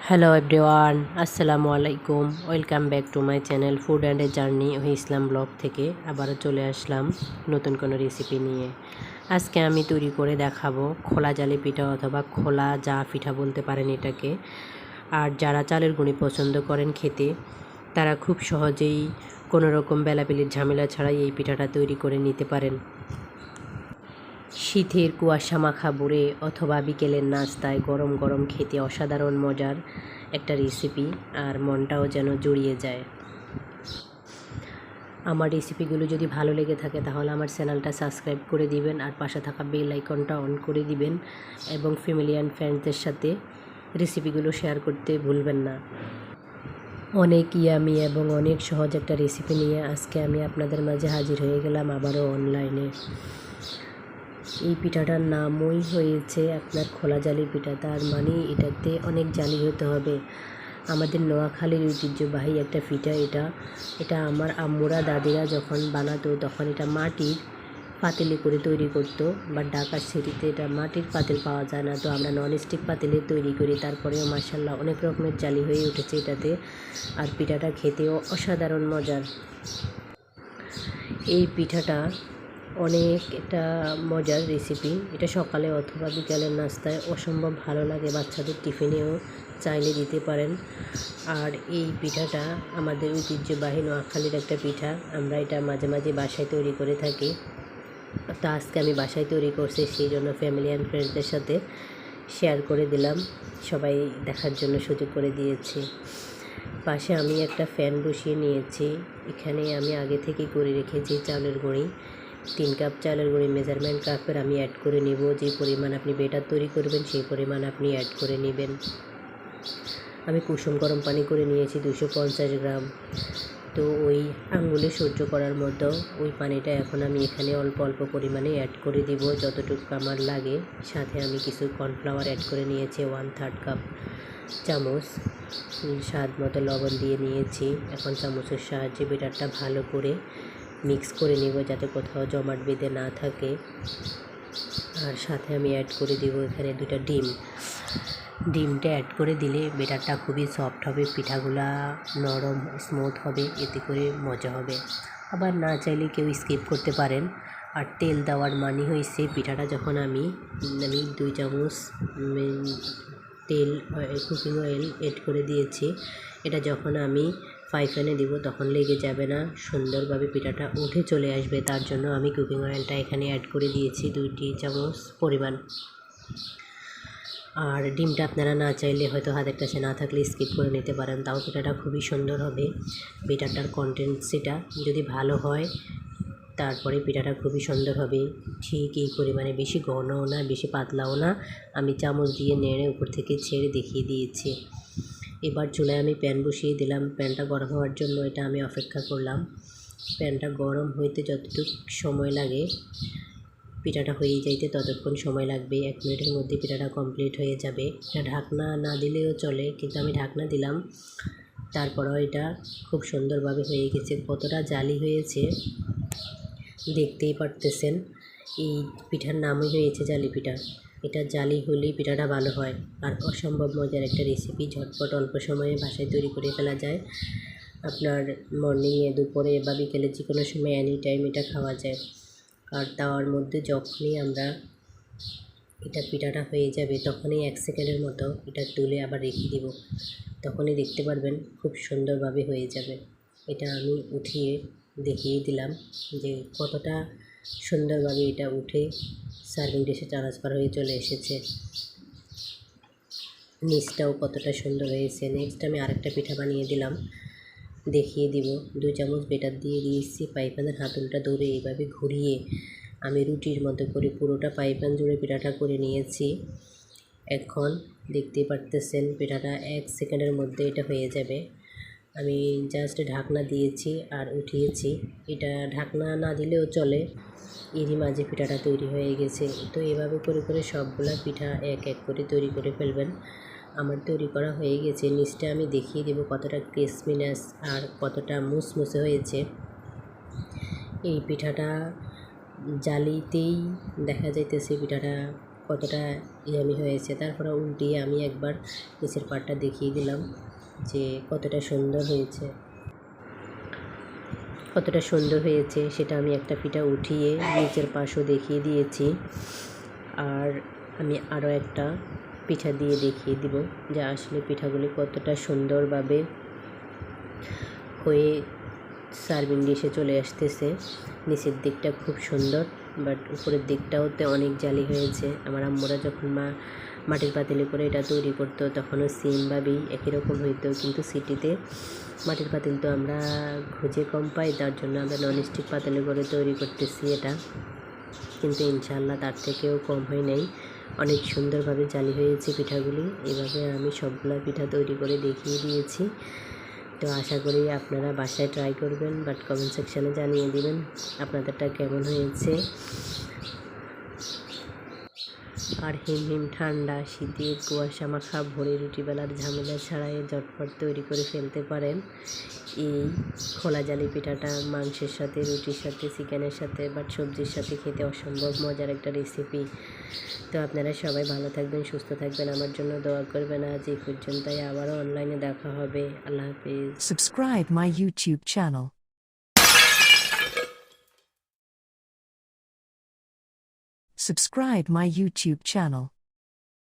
Hello everyone, আসসালামু আলাইকুম। Welcome back to my channel food and a journey ও ইসলাম ব্লগ থেকে আবারও চলে আসলাম নতুন কোনো রেসিপি নিয়ে। আজকে আমি তৈরি করে দেখাবো খোলা জালি পিঠা অথবা খোলা যা পিঠা বলতে পারেন এটাকে। আর যারা চালের গুঁড়ি পছন্দ করেন খেতে, তারা খুব সহজেই কোনো রকম বেলাবেলির ঝামেলা ছাড়াই এই পিঠাটা তৈরি করে নিতে পারেন। শীতের কুয়াশা মাখা ভোরে অথবা বিকেলের নাস্তায় গরম গরম খেতে অসাধারণ মজার একটা রেসিপি, আর মনটাও যেন জুড়িয়ে যায়। আমার রেসিপিগুলো যদি ভালো লেগে থাকে তাহলে আমার চ্যানেলটা সাবস্ক্রাইব করে দিবেন, আর পাশে থাকা বেল আইকনটা অন করে দিবেন, এবং ফ্যামিলি অ্যান্ড ফ্রেন্ডসদের সাথে রেসিপিগুলো শেয়ার করতে ভুলবেন না। অনেক ইয়ামি এবং অনেক সহজ একটা রেসিপি নিয়ে আজকে আমি আপনাদের মাঝে হাজির হয়ে গেলাম আবারও অনলাইনে। এই পিঠাটার নামই হয়েছে আপনার খোলা জালি পিঠা, তার মানে এটাতে অনেক জালি হতে হবে। আমাদের নোয়াখালীর ঐতিহ্যবাহী একটা পিঠা এটা আমার আম্মুরা দাদিরা যখন বানাতো তখন এটা মাটির পাতিলে করে তৈরি করতো, বা ঢাকার সিটিতে এটা মাটির পাতিল পাওয়া যায় না, তো আমরা ননস্টিক পাতিলে তৈরি করি। তারপরেও মাশাআল্লাহ অনেক রকমের জালি হয়ে উঠেছে এটাতে, আর পিঠাটা খেতেও অসাধারণ মজার। এই পিঠাটা অনেক একটা মজার রেসিপি। এটা সকালে অথবা বিকালের নাস্তায় অসম্ভব ভালো লাগে, বাচ্চাদের টিফিনেও চাইলে দিতে পারেন। আর এই পিঠাটা আমাদের ঐতিহ্যবাহী নোয়াখালীর একটা পিঠা, আমরা এটা মাঝে মাঝে বাসায় তৈরি করে থাকি। তো আজকে আমি বাসায় তৈরি করছি, সেই জন্য ফ্যামিলি অ্যান্ড ফ্রেন্ডসদের সাথে শেয়ার করে দিলাম, সবাই দেখার জন্য সুযোগ করে দিয়েছি। পাশে আমি একটা ফ্যান বসিয়ে নিয়েছি। এখানে আমি আগে থেকে করে রেখেছি চালের গুঁড়ি। 3 কাপ চালের গুঁড়ি মেজারমেন্ট কাপের আমি অ্যাড করে নেব। যে পরিমাণ আপনি বেটার তৈরি করবেন সেই পরিমাণ আপনি অ্যাড করে নেবেন। আমি কুসুম গরম পানি করে নিয়েছি 250 গ্রাম। তো ওই আঙ্গুলে সহ্য করার মতো ওই পানিটা এখন আমি এখানে অল্প অল্প পরিমাণে অ্যাড করে দিব, যতটুকু আমার লাগে। সাথে আমি কিছু কর্নফ্লাওয়ার অ্যাড করে নিয়েছি 1/3 কাপ চামচ। স্বাদ মতো লবণ দিয়ে নিয়েছি। এখন চামচের সাহায্যে বেটারটা ভালো করে মিক্স করে নেব, যাতে কোথাও জমাট বেঁধে না থাকে। আর সাথে আমি অ্যাড করে দিব এখানে 2টা ডিম। ডিমটা অ্যাড করে দিলে বেটারটা খুবই সফট হবে, পিঠাগুলা নরম স্মুথ হবে, এতে করে মজা হবে। আবার না চাইলে কেউ স্কিপ করতে পারেন। আর তেল দেওয়ার মানে হয়েছে পিঠাটা যখন আমি 2 চামচ তেল কুকিং অয়েল অ্যাড করে দিয়েছি। এটা যখন আমি ফ্রাই প্যানে দিব তখন লেগে যাবে না, সুন্দরভাবে পিঠাটা উঠে চলে আসবে। তার জন্য আমি কুকিং অয়েলটা এখানে অ্যাড করে দিয়েছি 2 চামচ পরিমাণ। আর ডিমটা আপনারা না চাইলে হয়তো হাতের কাছে না থাকলে স্কিপ করে নিতে পারেন, তাও পিঠাটা খুবই সুন্দর হবে। বেটারটার কনসিস্টেন্সিটা যদি ভালো হয় তারপরে পিঠাটা খুবই সুন্দর হবে। ঠিক এই পরিমাণে, বেশি ঘনও না বেশি পাতলাও না। আমি চামচ দিয়ে নেড়ে উপর থেকে ছেড়ে দেখিয়ে দিয়েছি। এবার চুলায় আমি প্যান বসিয়ে দিলাম। প্যানটা গরম হওয়ার জন্য এটা আমি অপেক্ষা করলাম। প্যানটা গরম হইতে যতটুকু সময় লাগে পিঠাটা হয়ে যাইতে ততক্ষণ সময় লাগবে। 1 মিনিটের মধ্যে পিঠাটা কমপ্লিট হয়ে যাবে। এটা ঢাকনা না দিলেও চলে, কিন্তু আমি ঢাকনা দিলাম। তারপরেও এটা খুব সুন্দরভাবে হয়ে গেছে। কতটা জালি হয়েছে দেখতেই পারতেছেন। এই পিঠার নামই হয়েছে জালি পিঠা। এটা জালি হলেই পিঠাটা ভালো হয়। আর অসম্ভব মজার একটা রেসিপি, ঝটপট অল্প সময়ে বাসায় তৈরি করে ফেলা যায়। আপনার মর্নিংয়ে, দুপুরে বা বিকেলে যে কোনো সময় এনি টাইম এটা খাওয়া যায়। আর তাওয়ার মধ্যে যখনই আমরা পিঠাটা হয়ে যাবে তখনই 1 সেকেন্ডের মতো এটা তুলে আবার রেখে দিব, তখনই দেখতে পারবেন খুব সুন্দরভাবে হয়ে যাবে। এটা আমি উঠিয়ে দেখিয়ে দিলাম যে কতটা সুন্দরভাবে এটা উঠে সার্ভিং ডিশে ট্রান্সফার হয়ে চলে এসেছে। নিচটাও কতটা সুন্দর হয়েছে। নেক্সট আমি আরেকটা পিঠা বানিয়ে দিলাম, দেখিয়ে দিব। 2 চামচ বেটার দিয়ে দিয়েছি। পাইপ্যানের হাতলটা ধরে এইভাবে ঘুরিয়ে আমি রুটির মতো করে পুরোটা পাইপ্যান জুড়ে পিঠাটা করে নিয়েছি। এখন দেখতেই পারতেছেন পিঠাটা 1 সেকেন্ডের মধ্যে এটা হয়ে যাবে। আমি জাস্ট ঢাকনা দিয়েছি আর উঠিয়েছি। এটা ঢাকনা না দিলেও চলে, এরই মাঝে পিঠাটা তৈরি হয়ে গেছে। তো এভাবে করে করে সবগুলা পিঠা এক এক করে তৈরি করে ফেলবেন। আমার তৈরি করা হয়ে গেছে। নিচটা আমি দেখিয়ে দেব কতটা ক্রিসপিনেস আর কতটা মুসমুসে হয়েছে। এই পিঠাটা জালিতেই দেখা যাইতেছে পিঠাটা কতটা ইয়ামি হয়েছে। তারপরে উল্টিয়ে আমি একবার নিচের পাটটা দেখিয়ে দিলাম যে কতটা সুন্দর হয়েছে, সেটা আমি একটা পিঠা উঠিয়ে নিচের পাশও দেখিয়ে দিয়েছি। আর আমি আরও একটা পিঠা দিয়ে দেখিয়ে দিব যে আসলে পিঠাগুলি কতটা সুন্দরভাবে হয়ে সার্ভিং ডিশে চলে আসতেছে। নিচের দিকটা খুব সুন্দর, বাট উপরের দিকটাওতে অনেক জালি হয়েছে। আমার আম্মুরা যখন মাটির পাতিলে করে এটা তৈরি করতো তখনও সেমভাবেই একই রকম হইতো, কিন্তু সিটিতে মাটির পাতিল তো আমরা খুঁজে কম পাই, তার জন্য আমরা ননস্টিক পাতিলে করে তৈরি করতেছি এটা, কিন্তু ইনশাআল্লাহ তার থেকেও কম হয় নাই। অনেক সুন্দরভাবে জালি হয়েছে পিঠাগুলি। এভাবে আমি সবগুলা পিঠা তৈরি করে দেখিয়ে দিয়েছি। তো আশা করি আপনারা বাসায় ট্রাই করবেন, বাট কমেন্ট সেকশানে জানিয়ে দিবেন আপনাদেরটা কেমন হয়েছে। আর হিম ঠান্ডা শীতে কুয়াশা মাখা ভোরে রুটি বেলার ঝামেলা ছাড়াই ঝটপট তৈরি করে ফেলতে পারেন এই খোলা জালি পিঠাটা। মাংসের সাথে, রুটির সাথে, চিকেনের সাথে বা সবজির সাথে খেতে অসম্ভব মজার একটা রেসিপি। তো আপনারা সবাই ভালো থাকবেন, সুস্থ থাকবেন, আমার জন্য দোয়া করবেন। আজ এই পর্যন্তই, আবারও অনলাইনে দেখা হবে। আল্লাহ হাফিজ। Subscribe my YouTube channel. Subscribe my YouTube channel.